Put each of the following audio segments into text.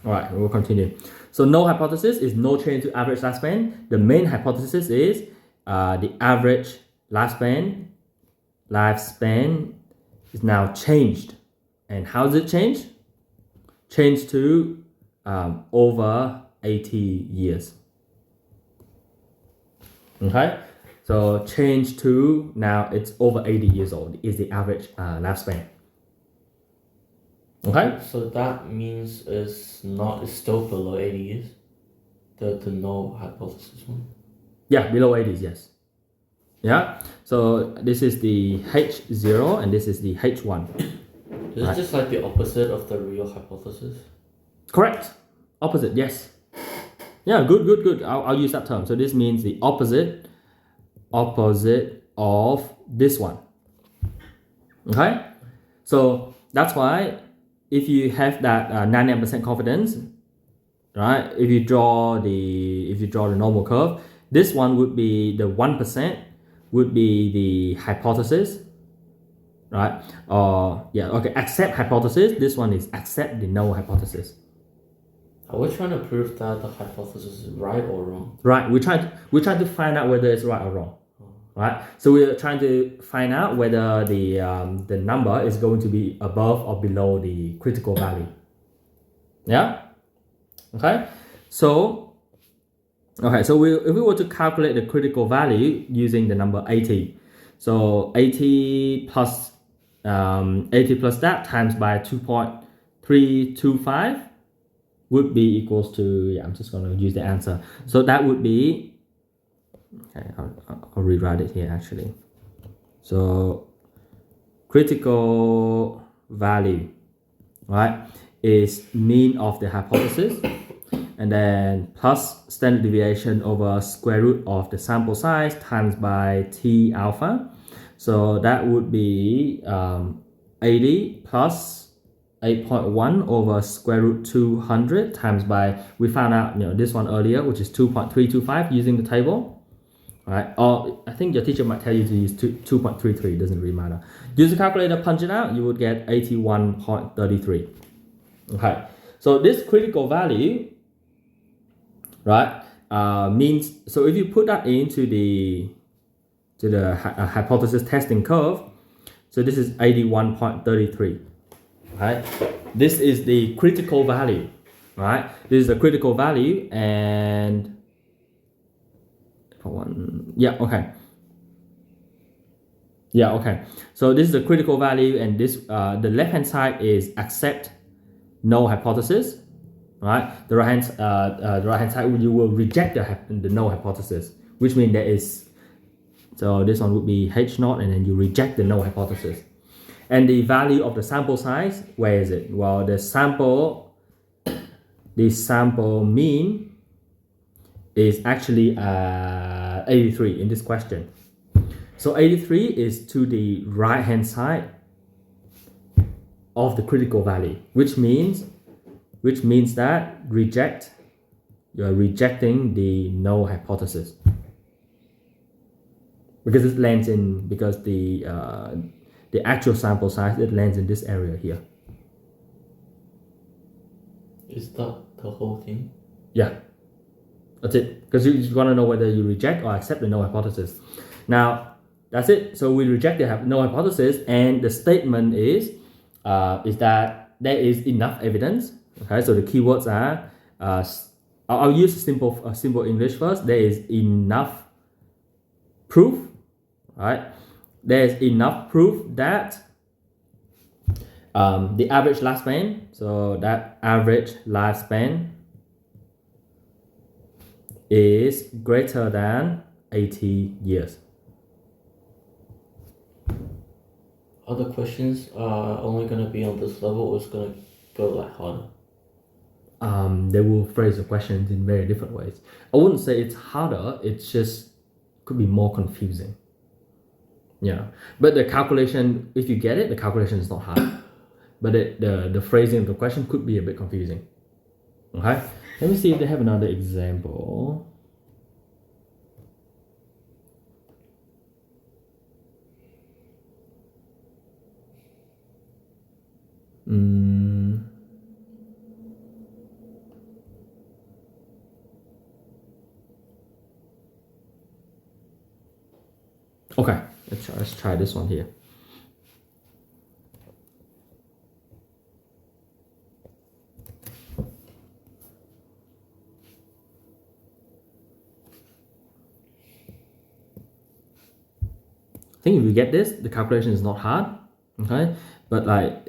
All right, we'll continue. So null hypothesis is no change to average lifespan. The main hypothesis is the average lifespan is now changed. And how does it change? Changed to over 80 years. Okay, so change to now it's over 80 years old is the average lifespan. Okay. So that means it's still below 80 years. The null hypothesis one. Yeah, below 80s, yes. Yeah. So this is the H0 and this is the H1. Is it just like the opposite of the real hypothesis? Correct. Opposite, yes. Yeah, good. I'll use that term. So this means the opposite of this one. Okay. So that's why if you have that 99% confidence, right? If you draw the normal curve, this one would be the 1% would be the hypothesis, right? Accept hypothesis. This one is accept the null hypothesis. Are we trying to prove that the hypothesis is right or wrong? Right. We're trying to find out whether it's right or wrong. Right. So we're trying to find out whether the number is going to be above or below the critical value. Yeah. Okay. So if we were to calculate the critical value using the number 80, so 80 plus that times by 2.325 would be equals to, I'm just going to use the answer. So that would be, okay, I'll rewrite it here actually. So critical value, right, is mean of the hypothesis and then plus standard deviation over square root of the sample size times by T alpha. So that would be 80 plus 8.1 over square root 200 times by, we found out this one earlier, which is 2.325 using the table, right? Or I think your teacher might tell you to use 2.33, doesn't really matter. Use the calculator, punch it out, you would get 81.33. Okay, so this critical value, right, means, so if you put that into the hypothesis testing curve, so this is 81.33. Right, this is the critical value, right? This is the critical value, and okay. So this is the critical value, and this the left hand side is accept null hypothesis, right? The right hand side you will reject the null hypothesis, which means there is. So this one would be H0, and then you reject the null hypothesis. And the value of the sample size, where is it? Well, the sample mean is actually 83 in this question. So 83 is to the right hand side of the critical value, which means that you are rejecting the null hypothesis because it lands in, because the actual sample size, it lands in this area here. Is that the whole thing? Yeah, that's it. Because you just want to know whether you reject or accept the null hypothesis. Now, that's it. So we reject the null hypothesis, and the statement is that there is enough evidence. Okay, so the keywords are, I'll use simple English first. There is enough proof, right? There's enough proof that the average lifespan, so that average lifespan is greater than 80 years. Other questions are only going to be on this level, or it's going to go like harder? They will phrase the questions in very different ways. I wouldn't say it's harder, it's just could be more confusing. Yeah, but the calculation, if you get it, the calculation is not hard. But the phrasing of the question could be a bit confusing. Okay, let me see if they have another example. Okay, let's try this one here. I think if you get this, the calculation is not hard, okay? But like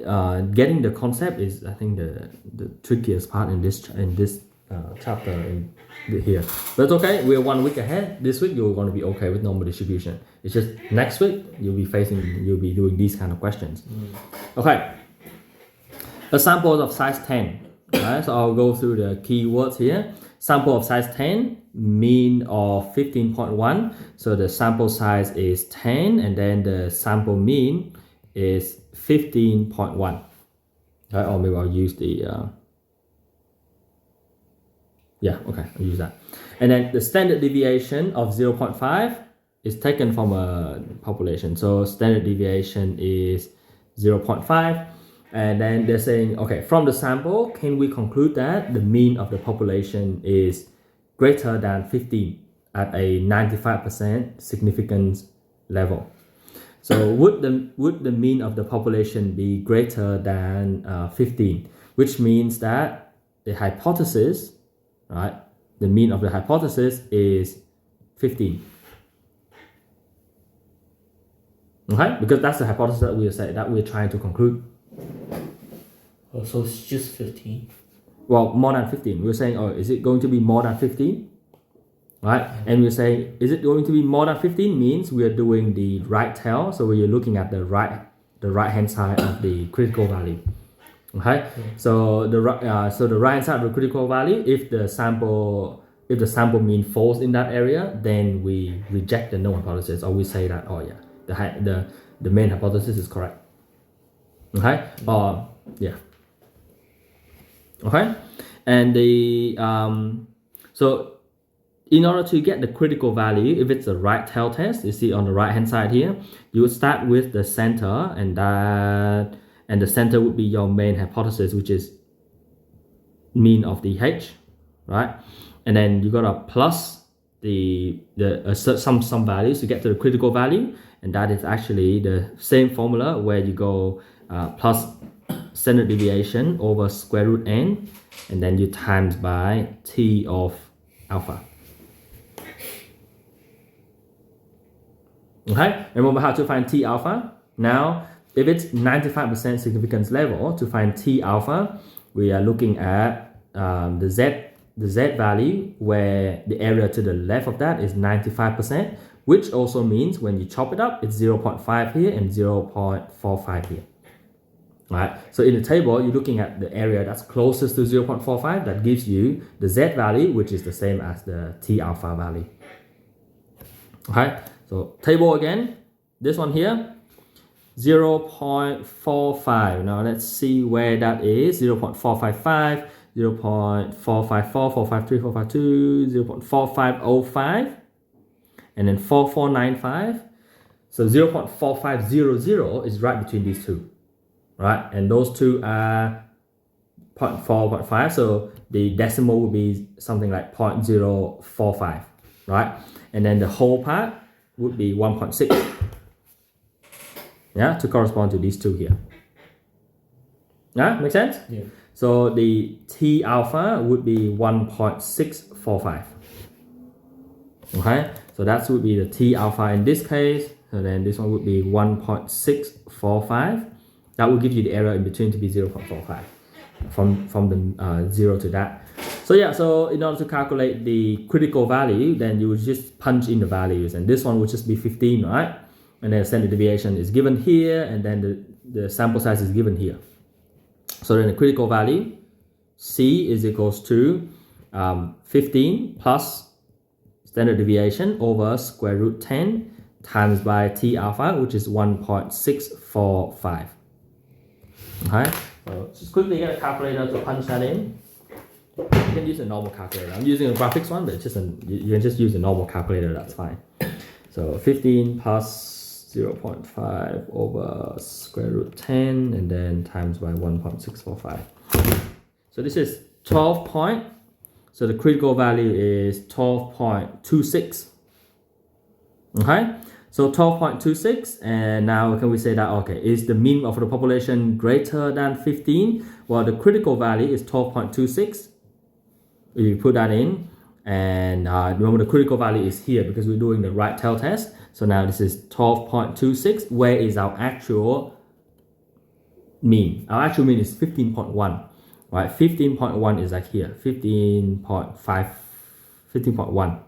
getting the concept is, I think, the trickiest part in this chapter here. But it's okay. We're 1 week ahead. This week you're going to be okay with normal distribution. It's just next week you'll be doing these kind of questions. Okay. A sample of size 10. Right? So I'll go through the keywords here. Sample of size 10, mean of 15.1. So the sample size is 10, and then the sample mean is 15.1. Right? Or maybe I'll use the I'll use that. And then the standard deviation of 0.5 is taken from a population. So standard deviation is 0.5. And then they're saying, okay, from the sample, can we conclude that the mean of the population is greater than 15 at a 95% significance level? So would the mean of the population be greater than 15, which means that the hypothesis, right, the mean of the hypothesis is 15. Okay, because that's the hypothesis that we're trying to conclude. Oh, so it's just 15. Well, more than 15. We're saying, oh, is it going to be more than 15? Right? And we're saying, is it going to be more than 15 means we are doing the right tail. So we're looking at the right hand side of the critical value. Okay? So the right hand side of the critical value, if the sample mean falls in that area, then we reject the null hypothesis, or we say that, oh yeah, the main hypothesis is correct. Okay? Okay? And so in order to get the critical value, if it's a right tail test, you see on the right hand side here, you would start with the center, and the center would be your main hypothesis, which is mean of the H, right? And then you gotta plus some values to get to the critical value, and that is actually the same formula where you go plus standard deviation over square root n, and then you times by t of alpha. Okay, remember how to find T alpha? Now, if it's 95% significance level, to find T alpha, we are looking at the Z value, where the area to the left of that is 95%, which also means when you chop it up, it's 0.5 here and 0.45 here. Right? So in the table, you're looking at the area that's closest to 0.45, that gives you the Z value, which is the same as the T alpha value. Okay? So table again, this one here, 0.45. Now let's see where that is. 0.455, 0.454, 453, 452, 0.4505, and then 4495. So 0.4500 is right between these two, right? And those two are 0.4, 0.5. So the decimal would be something like 0.045, right? And then the whole part would be 1.6, yeah, to correspond to these two here. Yeah, make sense? Yeah. So the T alpha would be 1.645. Okay, so that would be the T alpha in this case. So then this one would be 1.645. That will give you the error in between to be 0.45 from the 0 to that. So yeah, so in order to calculate the critical value, then you would just punch in the values, and this one would just be 15, right? And then standard deviation is given here, and then the sample size is given here. So then the critical value, C is equals to 15 plus standard deviation over square root 10 times by T alpha, which is 1.645. Okay, so just quickly get a calculator to punch that in. You can use a normal calculator. I'm using a graphics one, but it's just you can just use a normal calculator, that's fine. So 15 plus 0.5 over square root 10, and then times by 1.645. So this is 12 point. So the critical value is 12.26. Okay, So 12.26, and now can we say that, okay, is the mean of the population greater than 15? Well, the critical value is 12.26. You put that in, and remember the critical value is here because we're doing the right tail test. So now this is 12.26. Where is our actual mean? Our actual mean is 15.1, right? 15.1 is like here. 15.5, 15.1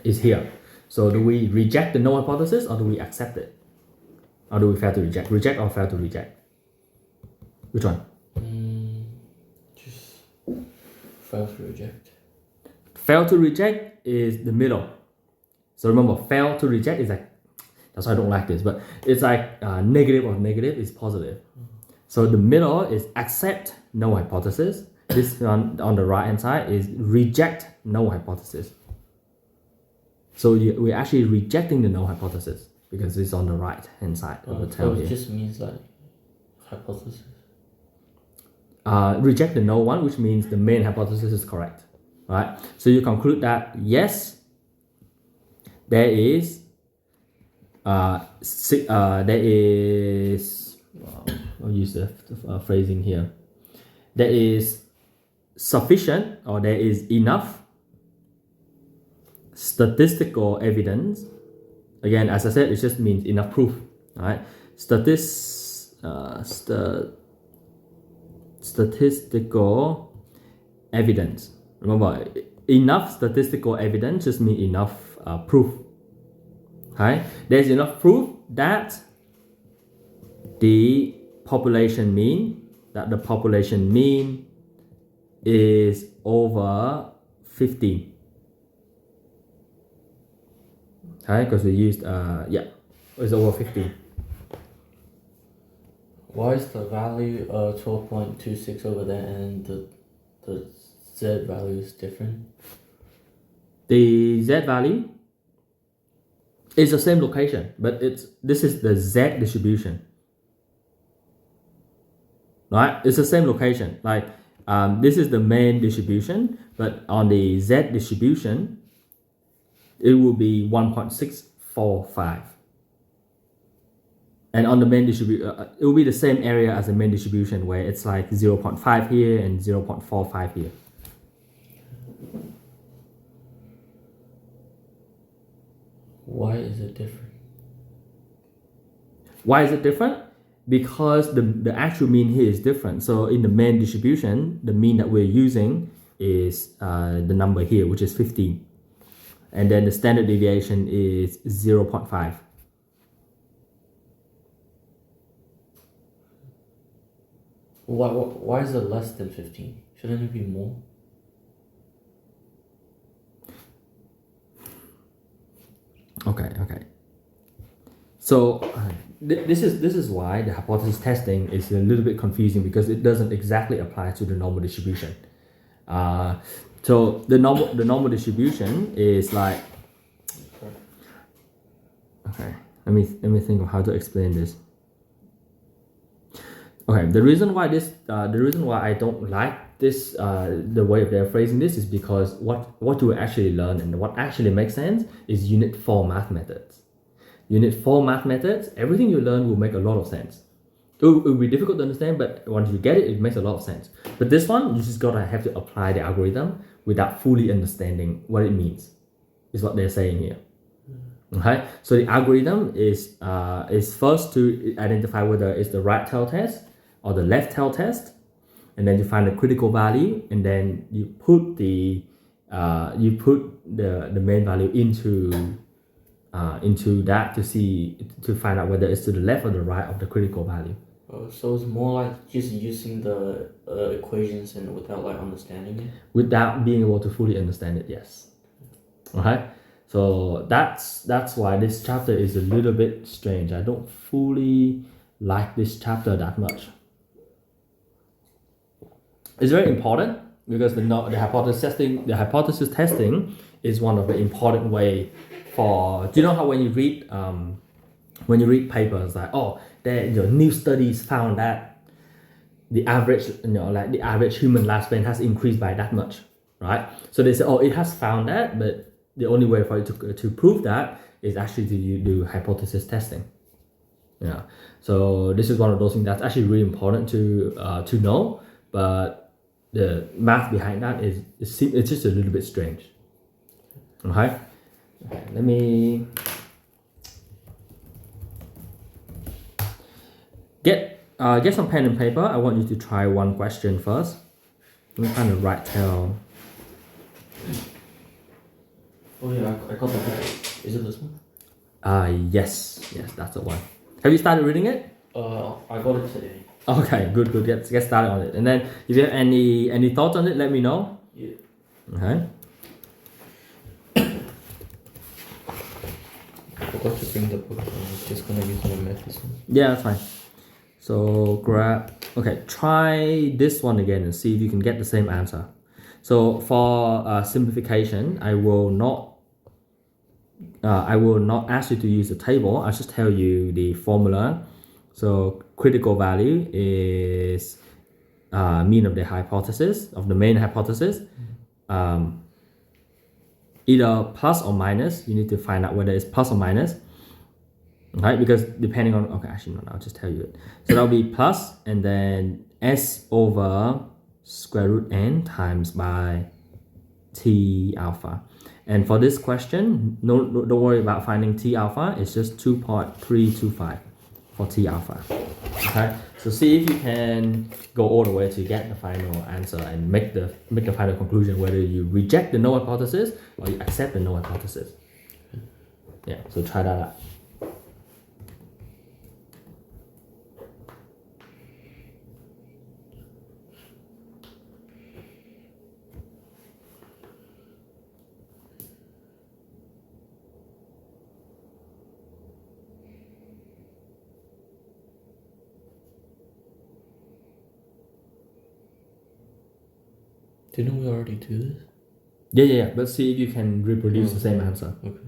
is here. So do we reject the null hypothesis or do we accept it? Or do we fail to reject? Reject or fail to reject? Which one? Just fail to reject. Fail to reject is the middle. So remember, fail to reject is like, that's why I don't like this, but it's like negative of negative is positive. So the middle is accept null hypothesis. This one on the right hand side is reject null hypothesis. So we're actually rejecting the null hypothesis because it's on the right hand side of the tail So here. it just means like hypothesis. Reject the null one, which means the main hypothesis is correct, right? So you conclude that yes, there is I'll use the phrasing here. There is sufficient or there is enough statistical evidence. Again, as I said, it just means enough proof, right? Statistical evidence. Remember, enough statistical evidence just means enough proof. Okay, there's enough proof that the population mean is over 15. Okay, because we used it's over 15. Why is the value 12.26 over there and the z value is different? The z value is the same location, but this is the z distribution. Right? It's the same location. Like this is the main distribution, but on the z distribution, it will be 1.645. And on the main distribution, it will be the same area as the main distribution where it's like 0.5 here and 0.45 here. Why is it different? Why is it different? Because the actual mean here is different. So in the main distribution, the mean that we're using is the number here, which is 15. And then the standard deviation is 0.5. Why is it less than 15? Shouldn't it be more? Okay. So this is why the hypothesis testing is a little bit confusing because it doesn't exactly apply to the normal distribution. So the normal distribution is like, okay, let me think of how to explain this. Okay, the reason why I don't like this the way they're phrasing this is because what you actually learn and what actually makes sense is unit 4 math methods. Unit 4 math methods, everything you learn will make a lot of sense. It will be difficult to understand, but once you get it, it makes a lot of sense. But this one, you just gotta have to apply the algorithm without fully understanding what it means, is what they're saying here. Okay, so the algorithm is first to identify whether it's the right tail test or the left tail test, and then you find the critical value, and then you put the main value into that to find out whether it's to the left or the right of the critical value. So it's more like just using the equations and without like understanding it? Without being able to fully understand it, yes. Okay, so that's why this chapter is a little bit strange. I don't fully like this chapter that much. It's very important because the hypothesis testing is one of the important way for. Do you know how when you read papers like new studies found that the average human lifespan has increased by that much, right? So they say it has found that, but the only way for it to prove that is actually to do hypothesis testing. Yeah, so this is one of those things that's actually really important to know, but the math behind that it's just a little bit strange. Okay, let me get some pen and paper. I want you to try one question first. Let me find the right tail. Oh yeah, I got the book. Is it this one? Yes, that's the one. Have you started reading it? I got it today. Okay, good. Get started on it. And then if you have any thoughts on it, let me know. Yeah. Okay. I forgot to bring the book. I'm just gonna use my methods. Yeah, that's fine. So try this one again and see if you can get the same answer. So for simplification, I will not ask you to use the table. I'll just tell you the formula. So critical value is mean of the hypothesis, of the main hypothesis. Either plus or minus. You need to find out whether it's plus or minus. Right, because depending on, actually no, I'll just tell you it. So that'll be plus and then S over square root n times by T alpha. And for this question, don't worry about finding T alpha, it's just 2.325 for T alpha. Okay, so see if you can go all the way to get the final answer and make the final conclusion whether you reject the null hypothesis or you accept the null hypothesis. Yeah, so try that out. Didn't we already do this? Yeah. But see if you can reproduce the same answer. Okay.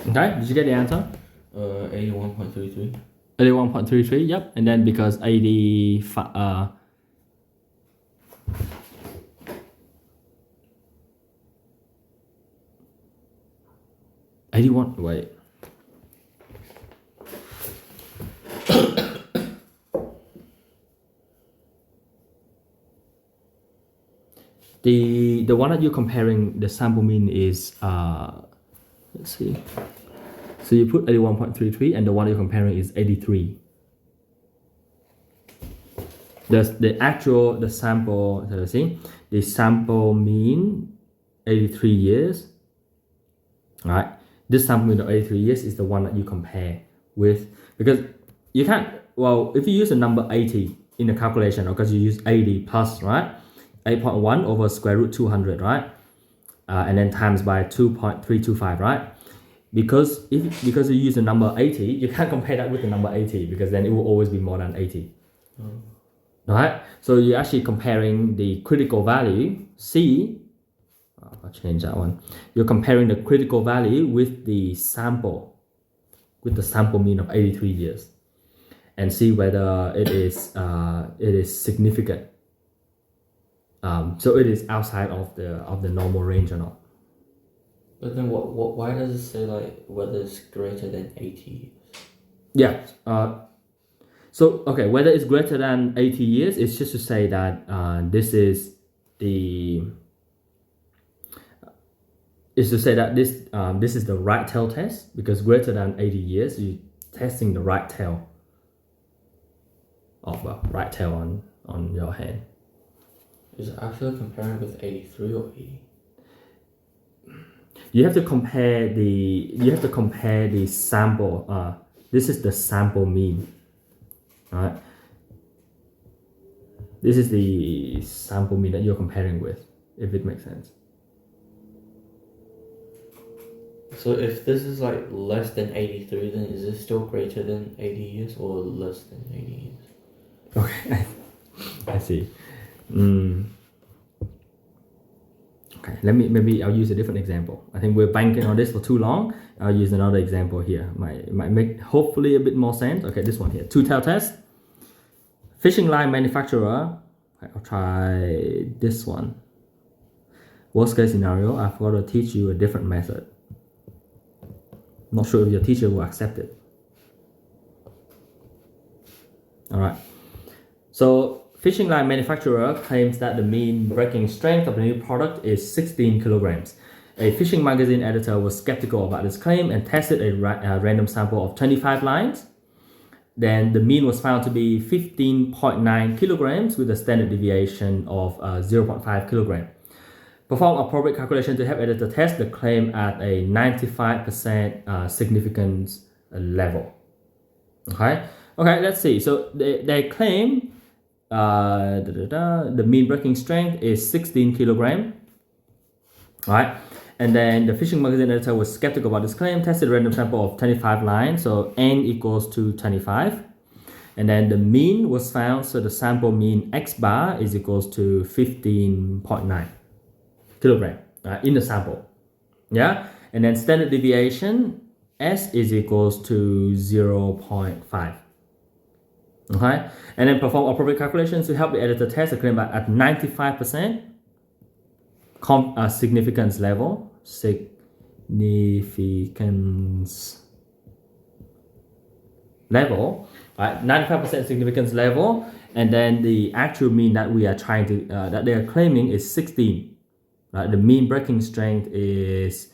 Okay, did you get the answer? 81.33. 81.33, yep. And then because 81, wait. The one that you're comparing, the sample mean is let's see. So you put 81.33 and the one you're comparing is 83. The sample, let's see, the sample mean 83 years. All right. this sample mean of 83 years is the one that you compare with, because you can't, well, if you use the number 80 in the calculation, because you use 80 plus, right, 8.1 over square root 200, right, and then times by 2.325, right? Because you use the number 80, you can't compare that with the number 80, because then it will always be more than 80. Right? So you're actually comparing the critical value, C, I'll change that one. You're comparing the critical value with the sample mean of 83 years, and see whether it is significant. So it is outside of the normal range or not. But then why does it say like whether it's greater than 80 years? Yeah. So okay, whether it's greater than 80 years, it's just to say that this is the is the right tail test, because greater than 80 years, you're testing the right tail of right tail on your hand. Is it actually comparing with 83 or 80? You have to compare the sample. This is the sample mean. Right? This is the sample mean that you're comparing with, if it makes sense. So if this is like less than 83, then is this still greater than 80 years or less than 80 years? Okay, I see. Okay, maybe I'll use a different example. I think we're banking on this for too long. I'll use another example here. Might make hopefully a bit more sense. Okay, this one here, two-tail test. Fishing line manufacturer. Okay, I'll try this one. Worst case scenario, I've got to teach you a different method. Not sure if your teacher will accept it. All right. So fishing line manufacturer claims that the mean breaking strength of the new product is 16 kilograms. A fishing magazine editor was skeptical about this claim and tested a random sample of 25 lines. Then the mean was found to be 15.9 kilograms with a standard deviation of 0.5 kilogram. Perform appropriate calculation to help editor test the claim at a 95% significance level. Okay, let's see. So they claim the mean breaking strength is 16 kilogram. Right, and then the fishing magazine editor was skeptical about this claim, tested a random sample of 25 lines, so n equals to 25. And then the mean was found, so the sample mean x bar is equals to 15.9 kilogram in the sample. Yeah, and then standard deviation s is equals to 0.5. Okay, and then perform appropriate calculations to help the editor test the claim at 95% significance level. Right, 95% significance level, and then the actual mean that we are trying to that they are claiming is 16. Right, the mean breaking strength is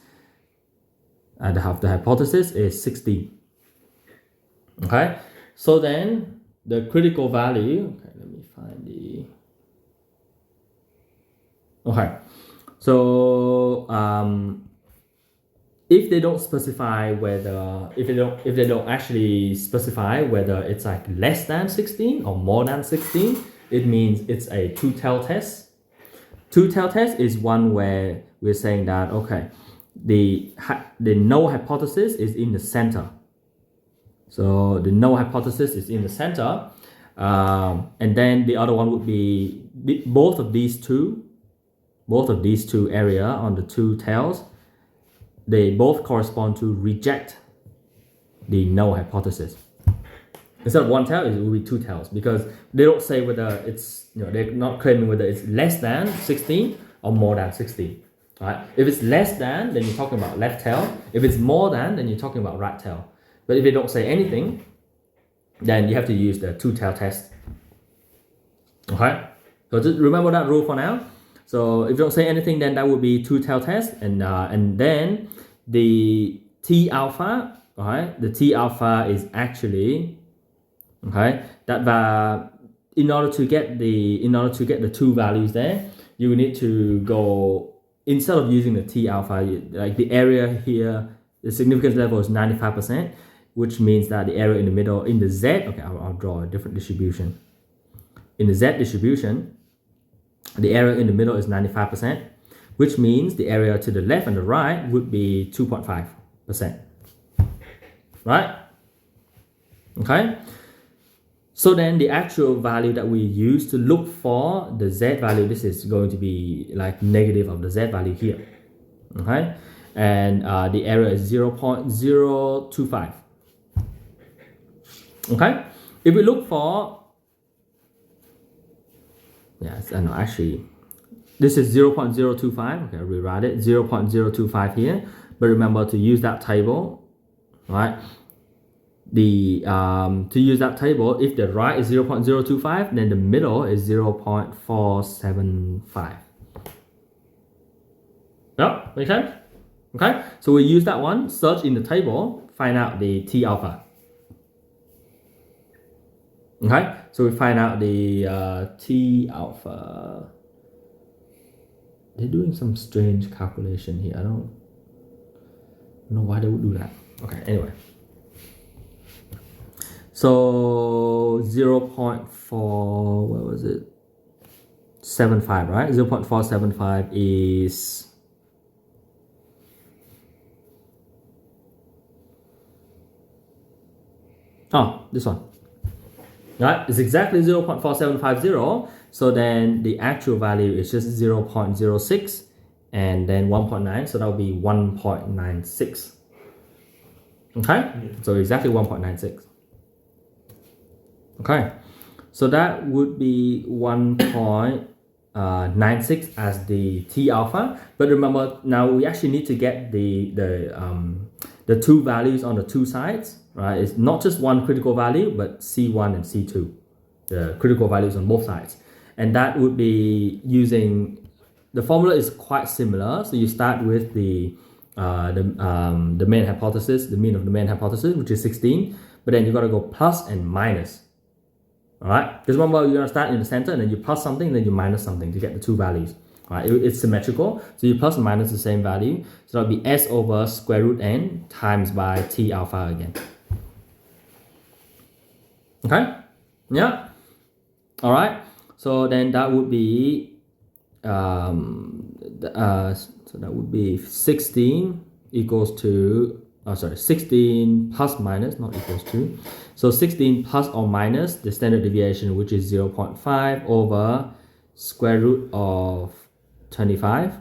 the hypothesis is 16. Okay, so then the critical value. Okay, let me find the. Okay, so if they don't specify whether if they don't actually specify whether it's like less than 16 or more than 16, it means it's a two-tail test. Two-tail test is one where we're saying that okay, the null hypothesis is in the center. So the null hypothesis is in the center, and then the other one would be both of these two area on the two tails. They both correspond to reject the null hypothesis. Instead of one tail, it will be two tails, because they don't say whether it's, they're not claiming whether it's less than 16 or more than 16. Right? If it's less than, then you're talking about left tail. If it's more than, then you're talking about right tail. But if they don't say anything, then you have to use the two-tail test. Okay? So just remember that rule for now. So if you don't say anything, then that would be two-tail test, and then the T alpha, right? The T alpha is actually that in order to get the two values there, you need to go, instead of using the T alpha, like the area here the significance level is 95%, which means that the area in the middle, in the Z, okay, I'll draw a different distribution. In the Z distribution, the area in the middle is 95%, which means the area to the left and the right would be 2.5%. Right? Okay? So then the actual value that we use to look for the Z value, this is going to be like negative of the Z value here. Okay? And the area is 0.025. Okay? If we look for, yes, I know, actually, this is 0.025. Okay, I'll rewrite it, 0.025 here. But remember to use that table, right? To use that table, if the right is 0.025, then the middle is 0.475. Yeah, make sense? Okay, so we use that one, search in the table, find out the T alpha. Okay, so we find out the T alpha. They're doing some strange calculation here. I don't know why they would do that. Okay, anyway. So 0.4, what was it? 75, right? 0.475 is this one. Right? It's exactly 0.4750. So then the actual value is just 0.06 and then 1.9. So that would be 1.96. Okay? Yeah. So exactly 1.96. Okay. So that would be 1.96 as the T alpha. But remember, now we actually need to get the two values on the two sides. Right? It's not just one critical value, but C1 and C2. The critical values on both sides. And that would be using, the formula is quite similar. So you start with the main hypothesis, the mean of the main hypothesis, which is 16. But then you got to go plus and minus. All right? Because remember, you're going to start in the center and then you plus something, then you minus something to get the two values. All right? It's symmetrical. So you plus and minus the same value. So that'll be S over square root n times by T alpha again. Okay? Yeah? All right? So then that would be, so that would be 16 equals to, 16 plus minus, not equals to. So 16 plus or minus the standard deviation, which is 0.5 over square root of 25,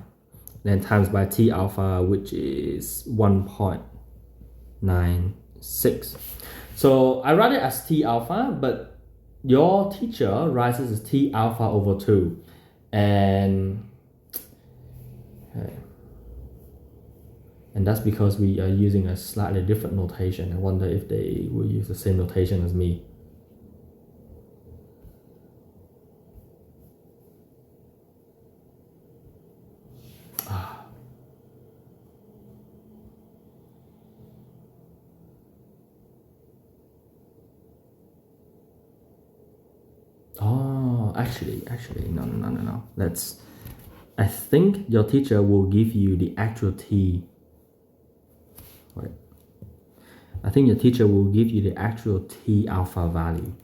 then times by T alpha, which is 1.96. So I write it as T alpha, but your teacher writes it as T alpha over 2. And that's because we are using a slightly different notation. I wonder if they will use the same notation as me. Oh, actually, no. I think your teacher will give you the actual T. Wait. I think your teacher will give you the actual T alpha value.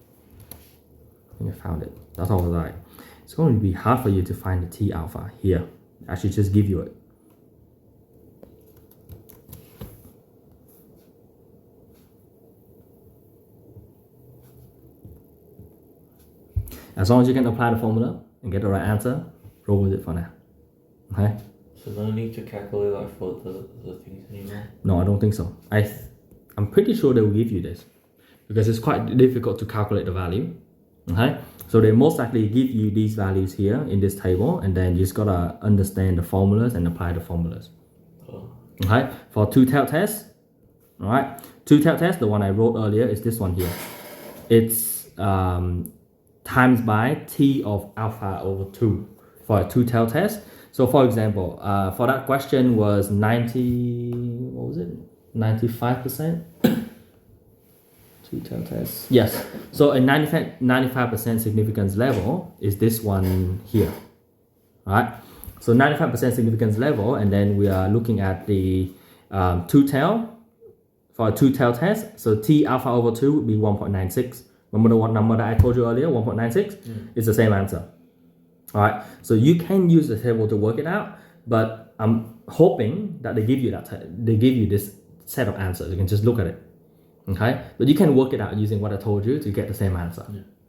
I think I found it. That's all right. It's going to be hard for you to find the T alpha here. I should just give you it. As long as you can apply the formula and get the right answer, roll with it for now. Okay? So no need to calculate like for the things anymore? No, I don't think so. I'm pretty sure they will give you this because it's quite difficult to calculate the value. Okay? So they most likely give you these values here in this table, and then you just gotta understand the formulas and apply the formulas. Oh. Okay? For two-tailed test, alright? Two-tailed test, the one I wrote earlier is this one here. It's times by T of alpha over 2 for a two-tailed test. So for example, for that question was 95%? Two-tailed test. Yes. So a 95% significance level is this one here. Alright? So 95% significance level, and then we are looking at the two-tail, for a two-tail test, so T alpha over 2 would be 1.96. Remember the one number that I told you earlier, 1.96? It's the same answer. All right, so you can use the table to work it out, but I'm hoping that they give you this set of answers. You can just look at it, okay? But you can work it out using what I told you to get the same answer.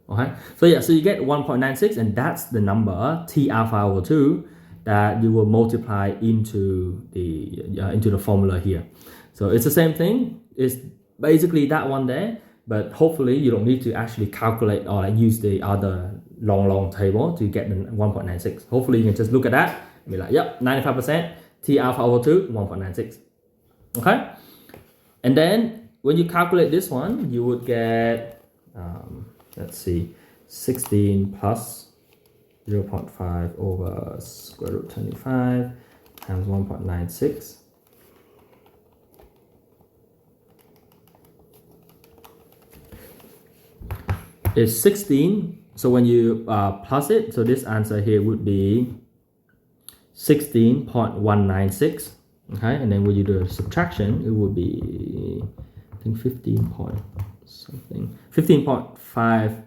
Okay, so yeah, so you get 1.96, and that's the number T alpha over 2 that you will multiply into the formula here. So it's the same thing. It's basically that one there, but hopefully you don't need to actually calculate or use the other long table to get the 1.96. Hopefully you can just look at that and be like, yep, 95% T alpha over 2, 1.96. Okay, and then when you calculate this one, you would get let's see, 16 plus 0.5 over square root 25 times 1.96. Is 16. So when you plus it, so this answer here would be 16.196. Okay, and then when you do a subtraction, it would be, I think 15.5.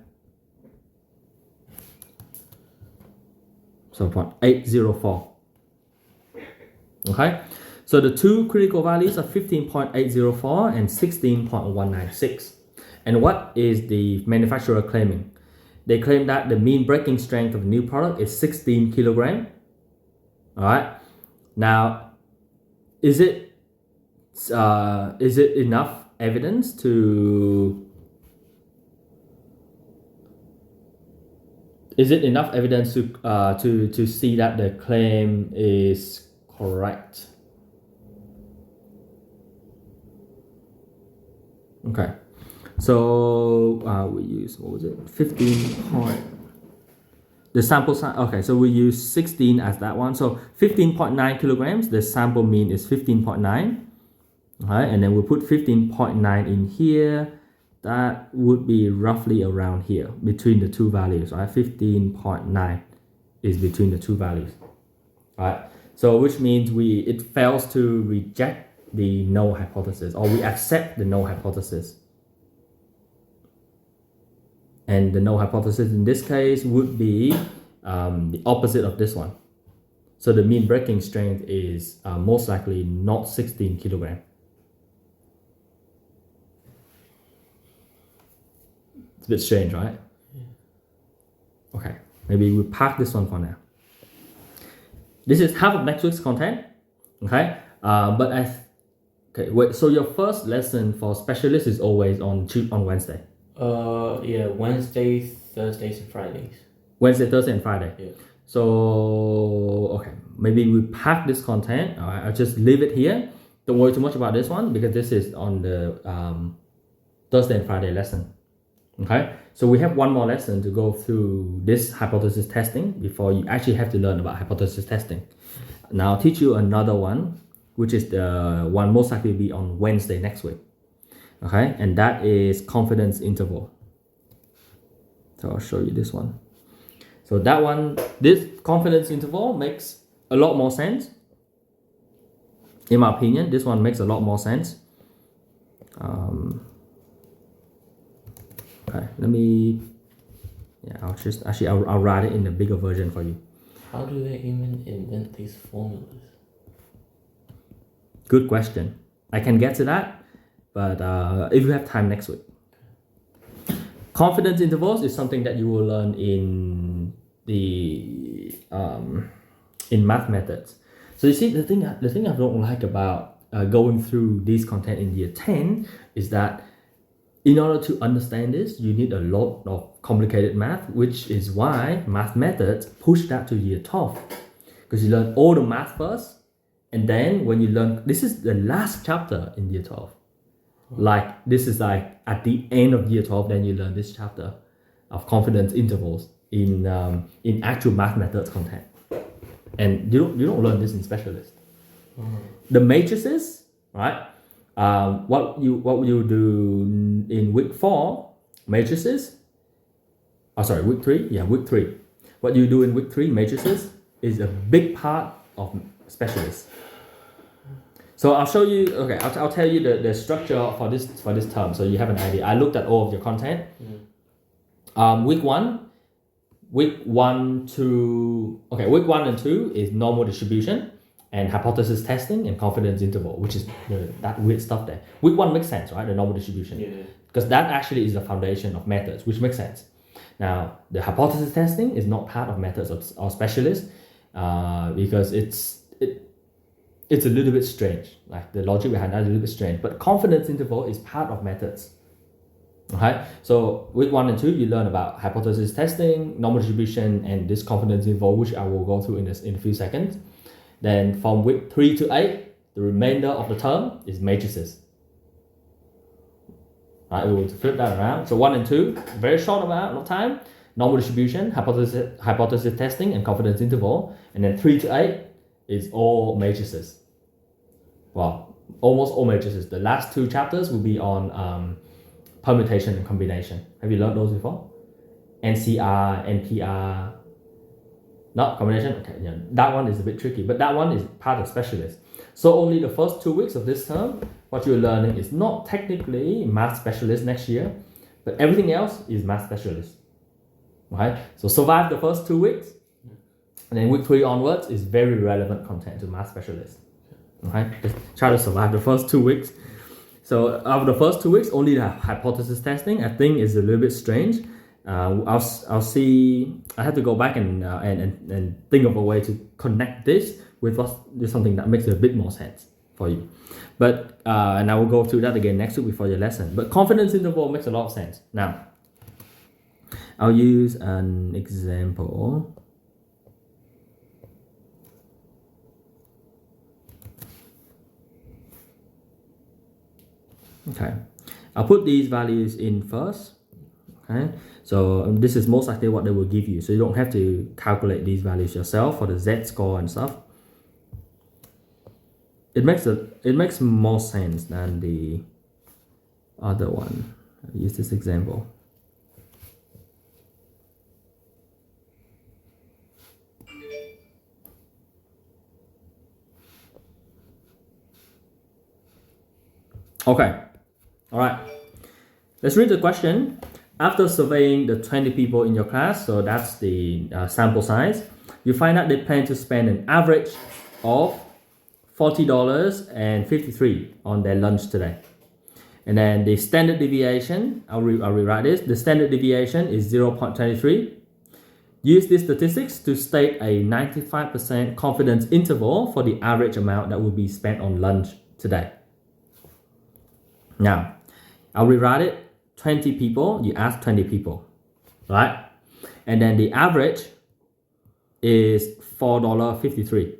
So 0.804. Okay, so the two critical values are 15.804 and 16.196. And what is the manufacturer claiming? They claim that the mean breaking strength of the new product is 16 kilogram. All right. Now, is it enough evidence to see that the claim is correct? Okay. So we use, what was it, 15 point, the sample size, okay, so we use 16 as that one. So 15.9 kilograms, the sample mean is 15.9. All right, and then we put 15.9 in here. That would be roughly around here between the two values, right? 15.9 is between the two values. All right, so which means it fails to reject the null hypothesis, or we accept the null hypothesis. And the null hypothesis in this case would be the opposite of this one. So the mean breaking strength is most likely not 16 kilogram. It's a bit strange, right? Yeah. Okay, maybe we park this one for now. This is half of next week's content. Okay, okay. Wait. So your first lesson for specialists is always on Wednesday. Yeah, Wednesday, Thursdays, and Fridays. Wednesday, Thursday, and Friday. Yeah. So okay, maybe we pack this content. All right, I'll just leave it here. Don't worry too much about this one because this is on the Thursday and Friday lesson. Okay, so we have one more lesson to go through this hypothesis testing before you actually have to learn about hypothesis testing. Now I'll teach you another one, which is the one most likely to be on Wednesday next week. Okay, and that is confidence interval. So I'll show you this one. So that one, this confidence interval makes a lot more sense. In my opinion, this one makes a lot more sense. Okay, I'll write it in the bigger version for you. How do they even invent these formulas? Good question. I can get to that, but if you have time next week. Confidence intervals is something that you will learn in math methods. So you see, the thing I don't like about going through this content in year 10 is that in order to understand this, you need a lot of complicated math, which is why math methods push that to year 12. Because you learn all the math first, and then when you learn, this is the last chapter in year 12. Like this is like at the end of year 12, then you learn this chapter of confidence intervals in actual math methods content. And you don't learn this in specialist. The matrices, right? What you do in week 4, matrices. Week 3. Yeah, week 3. What you do in week 3, matrices, is a big part of specialists. So I'll show you. Okay, I'll tell you the structure for this term, so you have an idea. I looked at all of your content. Week one and two is normal distribution and hypothesis testing and confidence interval, which is that weird stuff there. Week one makes sense, right? The normal distribution, because that actually is the foundation of methods, which makes sense. Now the hypothesis testing is not part of methods or specialists, because it's a little bit strange. Like the logic behind that is a little bit strange. But confidence interval is part of methods. Okay, so week 1 and 2 you learn about hypothesis testing, normal distribution, and this confidence interval, which I will go through in a few seconds. Then from week 3 to 8, the remainder of the term is matrices. Right, we will flip that around. So 1 and 2, very short amount of time, normal distribution, hypothesis testing, and confidence interval. And then 3 to 8 is all matrices. Well, almost all matrices. The last 2 chapters will be on permutation and combination. Have you learned those before? NCR, NPR, not combination. Okay, yeah, that one is a bit tricky, but that one is part of specialist. So only the first 2 weeks of this term, what you're learning is not technically math specialist next year, but everything else is math specialist. Okay, so survive the first 2 weeks, and then week 3 onwards is very relevant content to math specialists. Okay, just try to survive the first 2 weeks. So after the first 2 weeks, only the hypothesis testing I think is a little bit strange. I'll see. I have to go back and think of a way to connect this with something that makes a bit more sense for you. But and I will go through that again next week before your lesson. But confidence interval makes a lot of sense. Now, I'll use an example. Okay, I'll put these values in first. Okay, so this is most likely what they will give you, so you don't have to calculate these values yourself for the z-score and stuff. It makes more sense than the other one. I'll use this example. Okay. All right, let's read the question. After surveying the 20 people in your class, so that's the sample size, you find out they plan to spend an average of $40.53 on their lunch today. And then the standard deviation, I'll rewrite this. The standard deviation is 0.23. Use these statistics to state a 95% confidence interval for the average amount that will be spent on lunch today. Now, I'll rewrite it. 20 people, you ask 20 people, right? And then the average is $4.53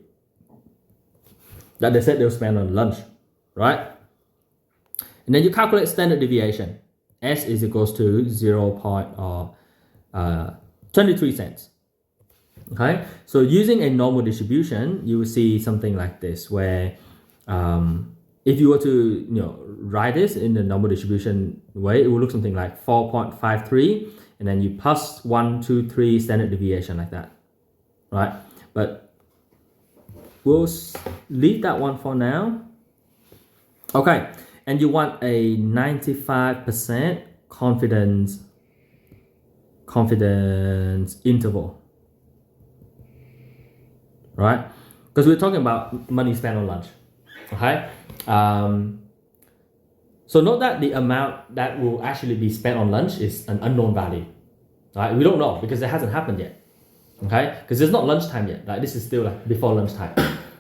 that they said they'll spend on lunch, right? And then you calculate standard deviation. S is equals to 0.23 cents. Okay, so using a normal distribution, you will see something like this, where if you were to write this in the normal distribution way, it will look something like 4.53, and then you plus 1, 2, 3 standard deviation like that, right? But we'll leave that one for now. Okay, and you want a 95% confidence interval, right? Because we're talking about money spent on lunch. Okay, so note that the amount that will actually be spent on lunch is an unknown value. Right, we don't know because it hasn't happened yet. Okay, because it's not lunchtime yet. Like this is still like before lunchtime,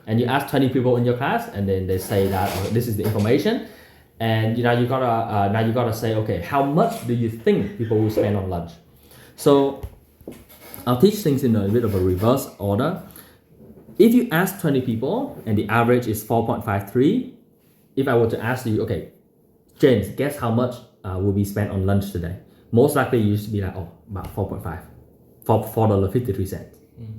and you ask 20 people in your class, and then they say that this is the information, and you gotta say, okay, how much do you think people will spend on lunch? So I'll teach things in a bit of a reverse order. If you ask 20 people and the average is 4.53, if I were to ask you, okay, James, guess how much will be spent on lunch today? Most likely you used to be like, about 4.5, $4.53,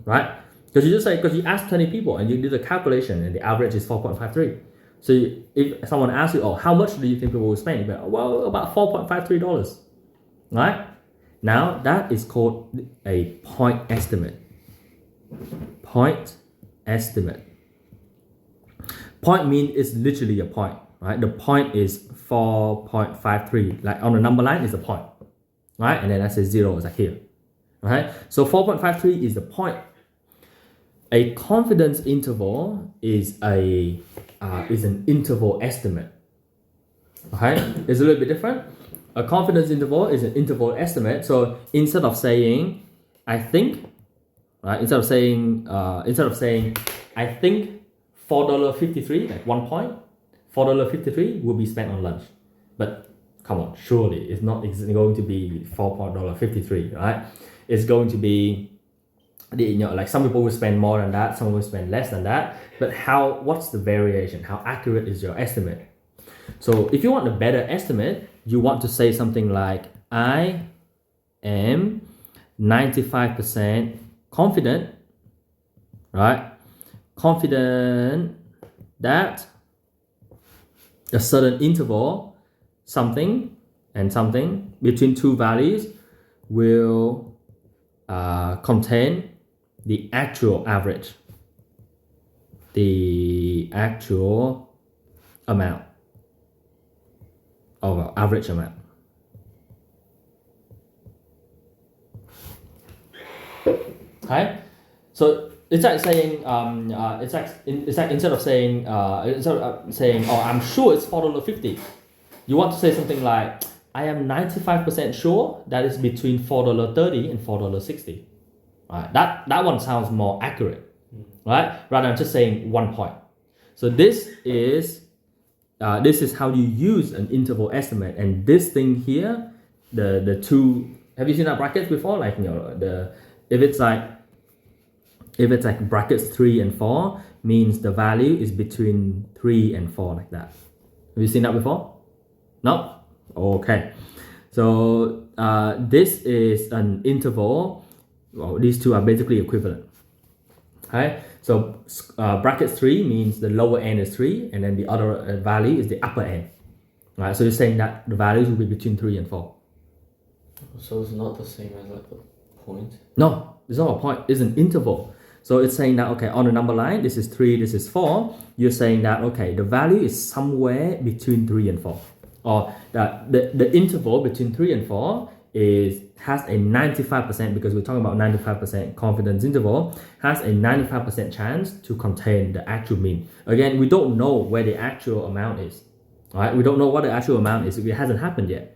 right? Because you asked 20 people and you did a calculation and the average is 4.53. So if someone asks you, how much do you think people will spend? You'll be like, well, about $4.53, right? Now that is called a point estimate. Point point mean is literally a point, right? The point is 4.53. Like on the number line is a point, right? And then I say 0 is like here, right? So 4.53 is the point. A confidence interval is an interval estimate. Okay, it's a little bit different. A confidence interval is an interval estimate. So instead of saying I think, right? Instead of saying I think $4.53, like 1 point, $4.53 will be spent on lunch. But come on, surely it's not going to be $4.53, right? It's going to be, like some people will spend more than that, some will spend less than that. But what's the variation? How accurate is your estimate? So if you want a better estimate, you want to say something like, I am 95% confident, right? Confident that a certain interval, something and something between two values will contain the actual average, the actual amount of average amount. Okay, so it's like saying instead of saying oh, I'm sure it's $4.50, you want to say something like, I am 95% sure that it's between $4.30 and $4.60. Right, that one sounds more accurate, right? Rather than just saying 1 point. So this is how you use an interval estimate. And this thing here, the two, have you seen that brackets before? Like, if it's like brackets 3 and 4, means the value is between 3 and 4, like that. Have you seen that before? No? Okay. So this is an interval. Well, these two are basically equivalent. Okay, so brackets 3 means the lower end is 3, and then the other value is the upper end. Right, so you're saying that the values will be between 3 and 4. So it's not the same as like the point? No, it's not a point, it's an interval. So it's saying that, okay, on the number line, this is 3, this is 4. You're saying that, okay, the value is somewhere between 3 and 4. Or that the interval between 3 and 4 has a 95%, because we're talking about 95% confidence interval, has a 95% chance to contain the actual mean. Again, we don't know where the actual amount is. Right? We don't know what the actual amount is. It hasn't happened yet.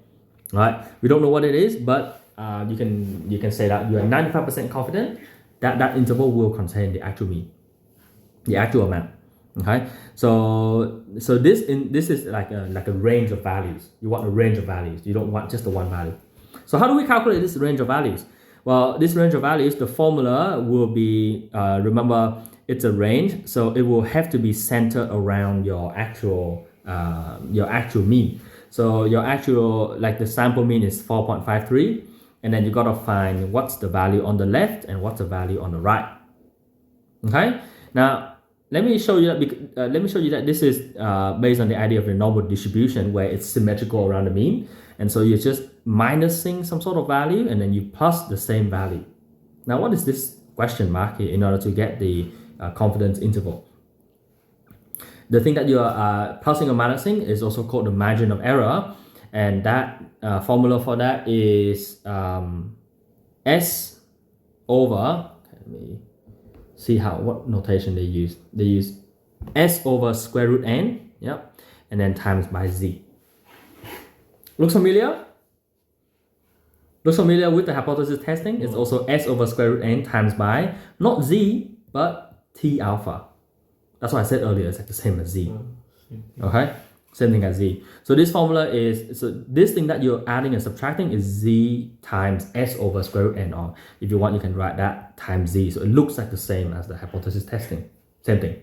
Right? We don't know what it is, but you can say that you are 95% confident that that interval will contain the actual mean, the actual amount. Okay, so this is like a range of values. You want a range of values. You don't want just the one value. So how do we calculate this range of values? Well, this range of values, the formula will be, remember, it's a range, so it will have to be centered around your actual mean. So your actual, like the sample mean is 4.53, and then you gotta find what's the value on the left and what's the value on the right. Okay, now let me show you that this is based on the idea of the normal distribution, where it's symmetrical around the mean. And so you're just minusing some sort of value, and then you plus the same value. Now, what is this question mark here in order to get the confidence interval? The thing that you are plusing or minusing is also called the margin of error. And that formula for that is S over, let me see what notation they use. They use S over square root n, yep, and then times by Z. Looks familiar? Looks familiar with the hypothesis testing? It's also S over square root n times by, not Z, but T alpha. That's what I said earlier, it's like the same as Z. Okay? Same thing as Z. So this formula is, so this thing that you're adding and subtracting is Z times S over square root n, or if you want, you can write that times Z. So it looks like the same as the hypothesis testing. Same thing.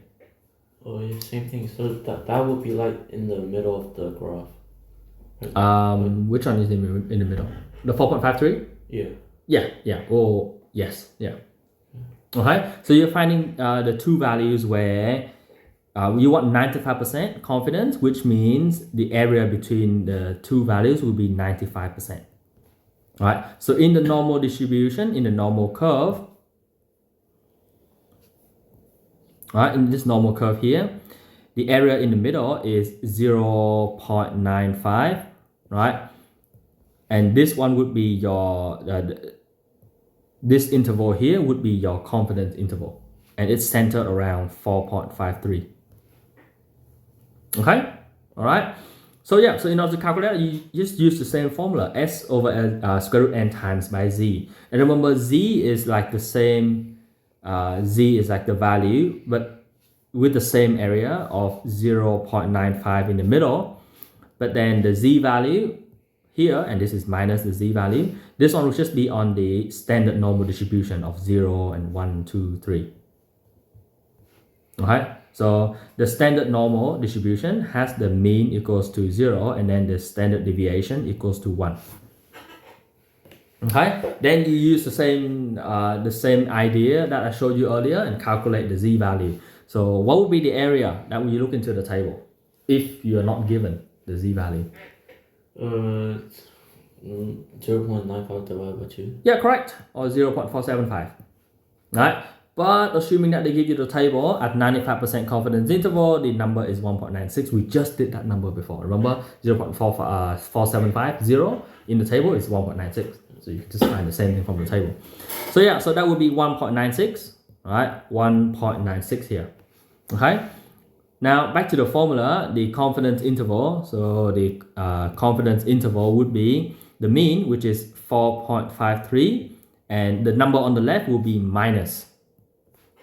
Oh yeah, same thing. So that would be like in the middle of the graph. Which one is in the middle? The 4.53? Yeah. Yeah. Oh, yes. Yeah. Okay. So you're finding the two values where you want 95% confidence, which means the area between the two values will be 95%. All right. So in the normal distribution, in the normal curve, all right, in this normal curve here, the area in the middle is 0.95, right? And this one would be your, this interval here would be your confidence interval. And it's centered around 4.53. Okay, all right. So yeah, so in order to calculate, you just use the same formula, S over square root n times by Z. And remember, Z is like the same, Z is like the value, but with the same area of 0.95 in the middle. But then the Z value here, and this is minus the Z value, this one will just be on the standard normal distribution of 0 and 1, 2, 3. Okay, so the standard normal distribution has the mean equals to 0 and then the standard deviation equals to 1. Okay, then you use the same idea that I showed you earlier and calculate the Z value. So what would be the area that when you look into the table if you are not given the Z value? 0.95 divided by 2. Yeah, correct, or 0.475. Right? But assuming that they give you the table at 95% confidence interval, the number is 1.96. We just did that number before. Remember, 0.475, 0 in the table is 1.96. So you can just find the same thing from the table. So yeah, so that would be 1.96, right? 1.96 here. Okay. Now back to the formula, the confidence interval. So the confidence interval would be the mean, which is 4.53, and the number on the left will be minus.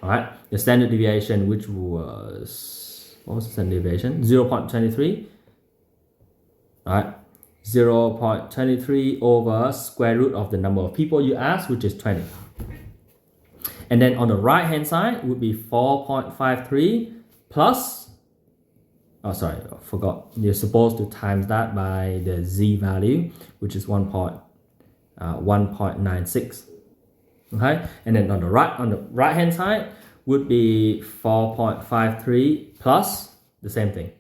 All right, the standard deviation, which was, what was the standard deviation? 0.23. All right, 0.23 over square root of the number of people you asked, which is 20. And then on the right hand side would be 4.53 plus, oh sorry, I forgot. You're supposed to times that by the Z value, which is 1.96. Okay, and then on the right hand side would be 4.53 plus the same thing.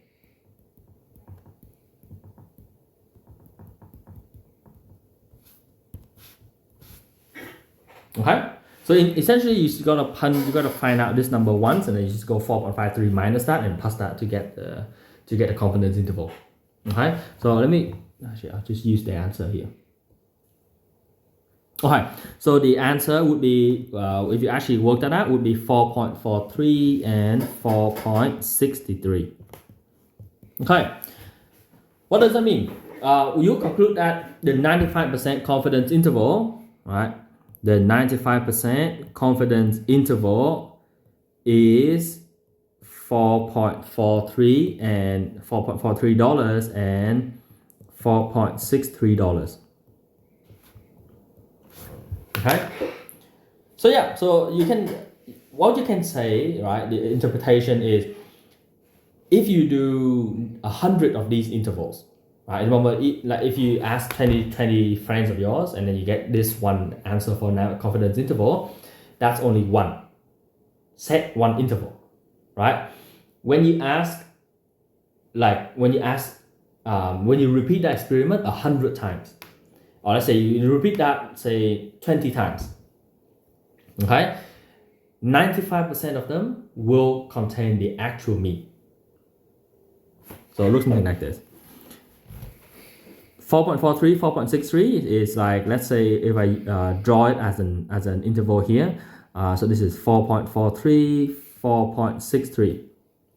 Okay, so essentially you gotta find out this number once, and then you just go 4.53 minus that and plus that to get the confidence interval. Okay, so I'll just use the answer here. Okay, so the answer would be, if you actually work that out, would be 4.43 and 4.63. Okay, what does that mean? You conclude that the 95% confidence interval, right? The 95% confidence interval is $4.43 and $4.43 and $4.63. Okay, so yeah, so what you can say, right, the interpretation is, if you do 100 of these intervals, right, remember, like if you ask 20 friends of yours and then you get this one answer for now confidence interval, that's only one interval, right? When you repeat that experiment 100 times, or let's say you repeat that, say 20 times, okay, 95% of them will contain the actual mean. So it looks something like this. 4.43, 4.63 is like, let's say if I draw it as an interval here, so this is 4.43, 4.63.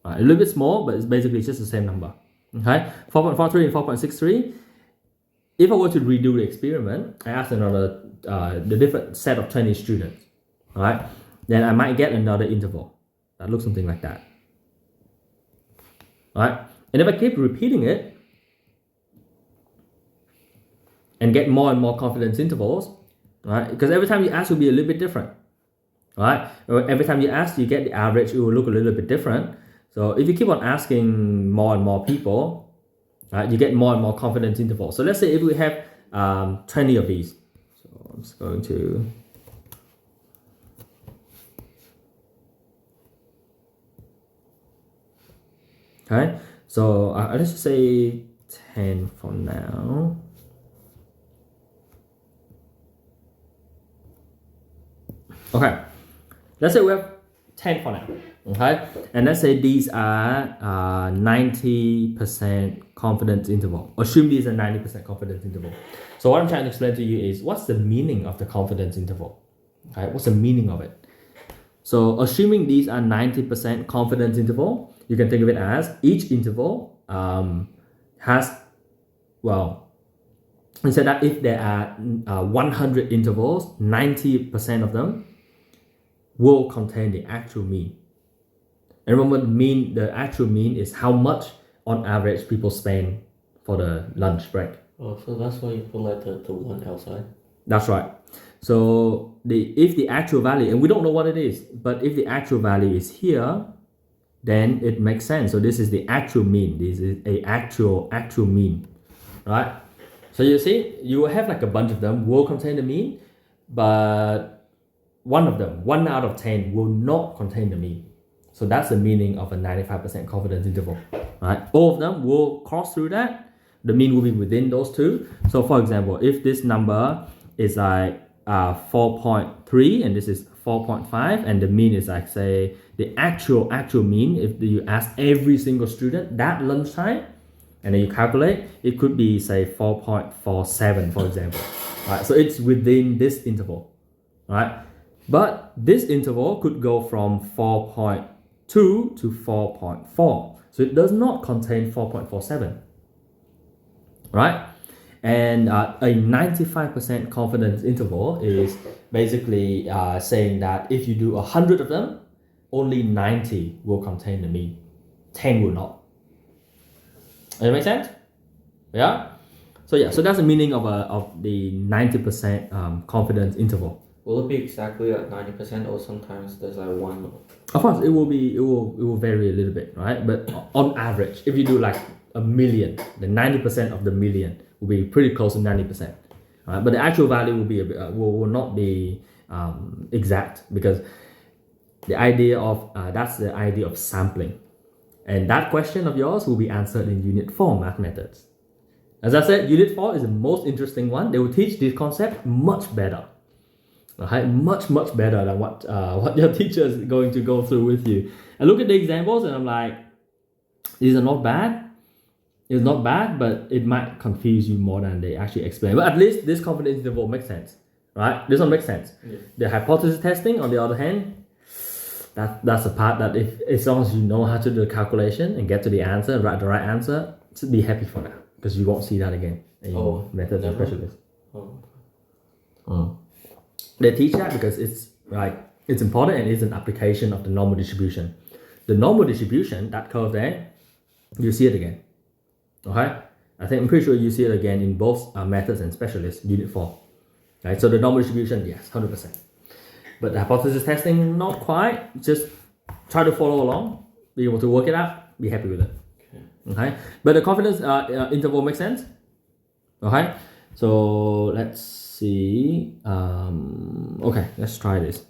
A little bit small, but it's basically just the same number. Okay, 4.43 and 4.63. If I were to redo the experiment, I ask the different set of 20 students, all right, then I might get another interval that looks something like that. All right, and if I keep repeating it and get more and more confidence intervals, right? Because every time you ask will be a little bit different, right? Every time you ask, you get the average, it will look a little bit different. So if you keep on asking more and more people, right, you get more and more confidence intervals. So let's say if we have 20 of these, so I'm just going to, okay, so let's just say 10 for now. Okay, let's say we have 10 for now. Okay, and let's say these are 90% confidence interval. Assume these are 90% confidence interval. So what I'm trying to explain to you is what's the meaning of the confidence interval? Okay, what's the meaning of it? So assuming these are 90% confidence interval, you can think of it as each interval has, well, instead that if there are 100 intervals, 90% of them will contain the actual mean. And remember, the actual mean is how much on average people spend for the lunch break. Oh, so that's why you put like the one outside? That's right. So if the actual value, and we don't know what it is, but if the actual value is here, then it makes sense. So this is the actual mean. This is a actual mean, right? So you see, you will have like a bunch of them will contain the mean, but one of them, 1 out of 10, will not contain the mean. So that's the meaning of a 95% confidence interval, right? All of them will cross through that. The mean will be within those two. So for example, if this number is like 4.3 and this is 4.5 and the mean is like, say, the actual mean, if you ask every single student that lunchtime and then you calculate, it could be, say, 4.47, for example, right? So it's within this interval, right? But this interval could go from 4.2 to 4.4. So it does not contain 4.47, right? And a 95% confidence interval is basically saying that if you do 100 of them, only 90 will contain the mean, 10 will not. Does that make sense? Yeah? So that's the meaning of the 90% confidence interval. Will it be exactly at 90% or sometimes there's like one? Of course, it will vary a little bit, right? But on average, if you do like a million, then 90% of the million will be pretty close to 90%. Right? But the actual value will be will not be exact, because the idea of that's the idea of sampling, and that question of yours will be answered in Unit 4 Math Methods. As I said, Unit 4 is the most interesting one. They will teach this concept much better. Right? Much better than what your teacher is going to go through with you. I look at the examples and I'm like, these are not bad. It's not bad, but it might confuse you more than they actually explain. But at least this confidence interval makes sense, right? This one makes sense. Yeah. The hypothesis testing, on the other hand, that's the part that if as long as you know how to do the calculation and get to the answer, write the right answer, to be happy for that, because you won't see that again in methods and specialists. They teach that because it's important and it's an application of the normal distribution. The normal distribution, that curve there, you see it again. Okay, I'm pretty sure you see it again in both methods and specialists, Unit 4. Right, so the normal distribution, yes, 100%. But the hypothesis testing, not quite. Just try to follow along, be able to work it out, be happy with it. Okay, but the confidence interval makes sense. Okay, so let's see. Okay, let's try this.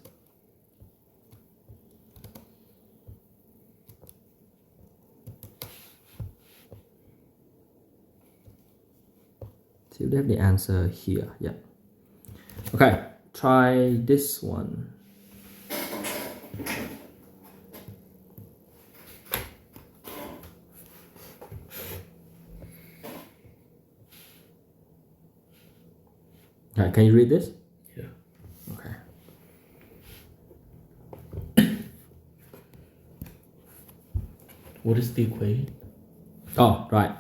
See if they have the answer here. Yeah. Okay, try this one. Okay, can you read this? Yeah. Okay. What is the equation? Oh, right.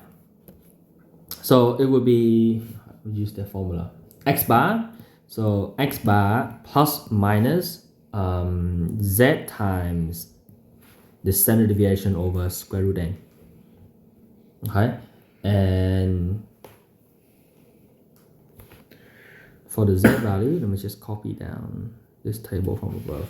So it would be, we'll use the formula. X bar, so X bar plus minus Z times the standard deviation over square root n. Okay, and for the Z value, let me just copy down this table from above.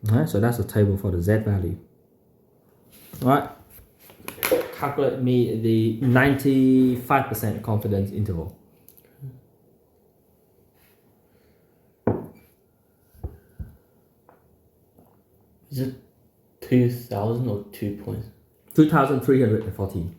Alright, so that's the table for the Z value. Alright, calculate me the 95% confidence interval. Is it 2000 or 2 points? 2314.